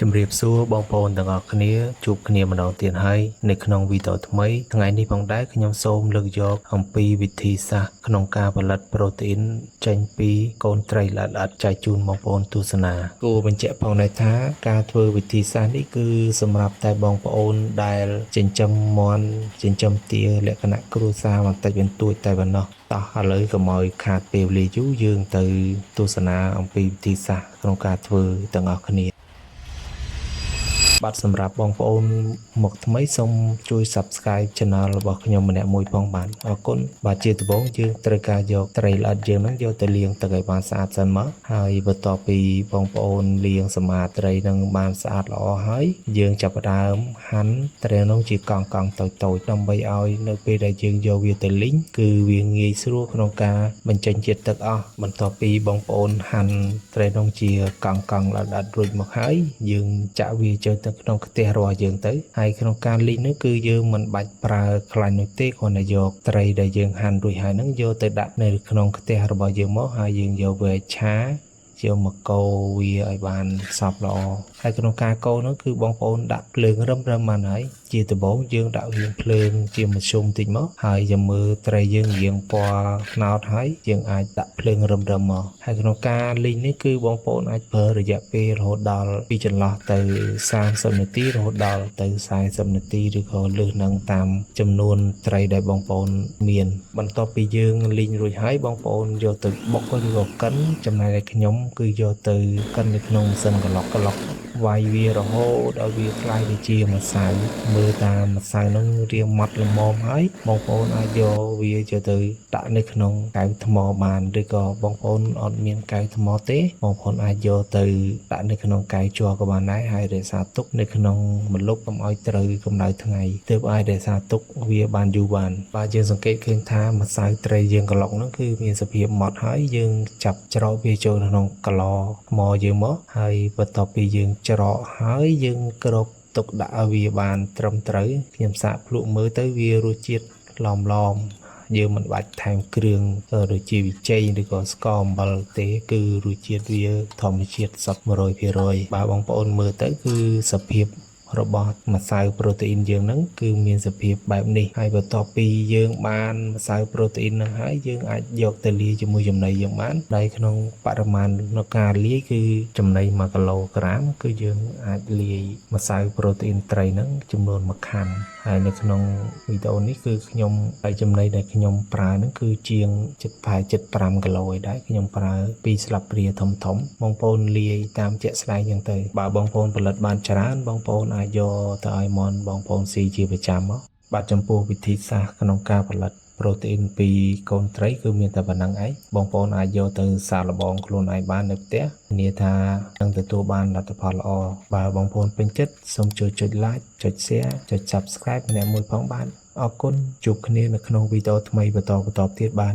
ជំរាបសួរបងប្អូនទាំងអស់គ្នាជួបគ្នាម្ដងទៀតហើយនៅក្នុងវីដេអូថ្មីថ្ងៃនេះផងដែរខ្ញុំសូមលើកយកអំពីវិធីសាស្ត្រក្នុងការផលិតប្រូតេអ៊ីនចេញពីកូនត្រីល្អិតចែកជូនបងប្អូនទស្សនាគួរបញ្ជាក់ផងដែរថាការធ្វើវិធីសាស្ត្រនេះគឺសម្រាប់តែបងប្អូនដែលចិញ្ចឹមមាន់ចិញ្ចឹមទាលក្ខណៈគ្រួសារបន្តិចបន្តួចតែប៉ុណ្ណោះតោះឥឡូវកុំឲ្យខាតពេលវេលាយូរយើងទៅទស្សនាអំពីវិធីសាស្ត្រក្នុងការធ្វើទាំងអស់គ្នាបាទសម្រាប់បងប្អូនមកថ្មីសូមជួយ Subscribe Channel របស់ខ្ញុំម្នាក់មួយផងបាទអរគុណបាទជាដំបូងយើងត្រូវការយកត្រីល្អិតយើងនឹងយកទៅលាងទឹកឲ្យបានស្អាតសិនមកហើយបន្ទាប់ពីបងប្អូនលាងសម្អាតត្រីនឹងបានស្អាតល្អហើយយើងចាប់ផ្ដើមហាន់ត្រីនោះជាកង់ៗតូចៗដើម្បីឲ្យនៅពេលដែលយើងយកវាទៅលីងគឺវាងាយស្រួលក្នុងការបញ្ចេញជាតិទឹកអស់បន្ទាប់ពីបងប្អូនហាន់ត្រីនោះជាកង់ៗល្អិតរួចមកហើយយើងចាក់វាចូលទៅក្នុងខ្ទះរបស់យើងទៅហើយក្នុងការលីងនោះគឺយើងមិនបាច់ប្រើខ្លាញ់នោះទេគ្រាន់តែយកត្រីដែលយើងហាន់រួចហើយហ្នឹងយកទៅដាក់នៅក្នុងខ្ទះរបស់យើងមកហើយយើងយកវាឆាយកមកកូរវាឲ្យបានសព្វល្អហើយក្នុងការកូរនោះគឺបងប្អូនដាក់ភ្លើងរឹមបានហើយជាដំបូងយើងដាក់វាភ្លើងជាមធ្យមតិចមកហើយចាំមើលត្រីយើងរៀងពណ៌ត្នោតហើយយើងអាចដាក់ភ្លើងរឹមមកហើយក្នុងការលីងនេះគឺបងប្អូនអាចប្រើរយៈពេលរហូតដល់ពីចន្លោះទៅ30នាទីរហូតដល់ទៅ40នាទីឬក៏លើសនឹងតាមចំនួនត្រីដែលបងប្អូនមានបន្ទាប់ពីយើងលីងរួចហើយបងប្អូនយកទៅបុកឬក៏កិនចំណែកឯខ្ញុំគឺយកទៅកិននៅក្នុងម៉ាស៊ីនក្លុកវាយវារហូតដល់វាក្លាយទៅជាម្សៅមើលតាមម្សៅនោះរាងម៉ត់ល្មមហើយបងប្អូនអាចយកវាយកទៅដាក់នៅក្នុងកែវថ្មបានឬក៏បងប្អូនអត់មានកែវថ្មទេបងប្អូនអាចយកទៅដាក់នៅក្នុងកែវជ័រក៏បានដែរហើយរក្សាទុកនៅក្នុងម្លប់កុំឲ្យត្រូវកម្ដៅថ្ងៃទើបអាចរក្សាទុកវាបានយូរបានបាទយើងសង្កេតឃើញថាម្សៅត្រីយើងក្លុកនោះគឺមានសភាពម៉ត់ហើយយើងចាប់ច្រកវាចូលក្នុងកឡថ្មយើងមកហើយបន្ទាប់ពីយើងច្រកហើយយើងគ្របទុកដាក់ឲ្យវាបានត្រឹមត្រូវខ្ញុំសាកភ្លក់មើលទៅវារសជាតិឡំយើងមិនបាច់ថែមគ្រឿងដូចជាវិជ័យឬក៏ស្ករអំបិលទេគឺរសជាតិវាធម្មជាតិសុទ្ធ 100% បាទបងប្អូនមើលទៅគឺសភាពរបស់ម្សៅប្រូតេអ៊ីនយើងហ្នឹងគឺមានសភាពបែបនេះហើយបន្ទាប់ពីយើងបានម្សៅប្រូតេអ៊ីនហ្នឹងហើយយើងអាចយកទៅលាយជាមួយចំណីយើងបានដោយក្នុងបរិមាណនៃការលាយគឺចំណី1គីឡូក្រាមគឺយើងអាចលាយម្សៅប្រូតេអ៊ីនត្រីហ្នឹងចំនួន1ខាំហើយនៅក្នុងវីដេអូនេះគឺខ្ញុំហើយចំណីដែលខ្ញុំប្រើហ្នឹងគឺជាង75គីឡូឯដែរខ្ញុំប្រើ2ស្លាបព្រាធំបងប្អូនលាយតាមជាក់ស្ដែងចឹងទៅបើបងប្អូនផលិតបានច្រើនបងប្អូនអាចយកទៅឲ្យមន់បងប្អូនស៊ីជាប្រចាំមកបាទចំពោះវិធីសាស្ត្រក្នុងការផលិតប្រូតេអ៊ីនពីកូនត្រីគឺមានតែប៉ុណ្្នឹងឯងបងប្អូនអាចយកទៅសាកល្បងខ្លួនឯងបាននៅផ្ទះធានាថានឹងទទួលបានលទ្ធផលល្អបើបងប្អូនពេញចិត្តសូមជួយចុច like ចុច share ចុច subscribe ម្នាក់មួយផងបានអរគុណជួបគ្នានៅក្នុងវីដេអូថ្មីបន្តទៀតបាទ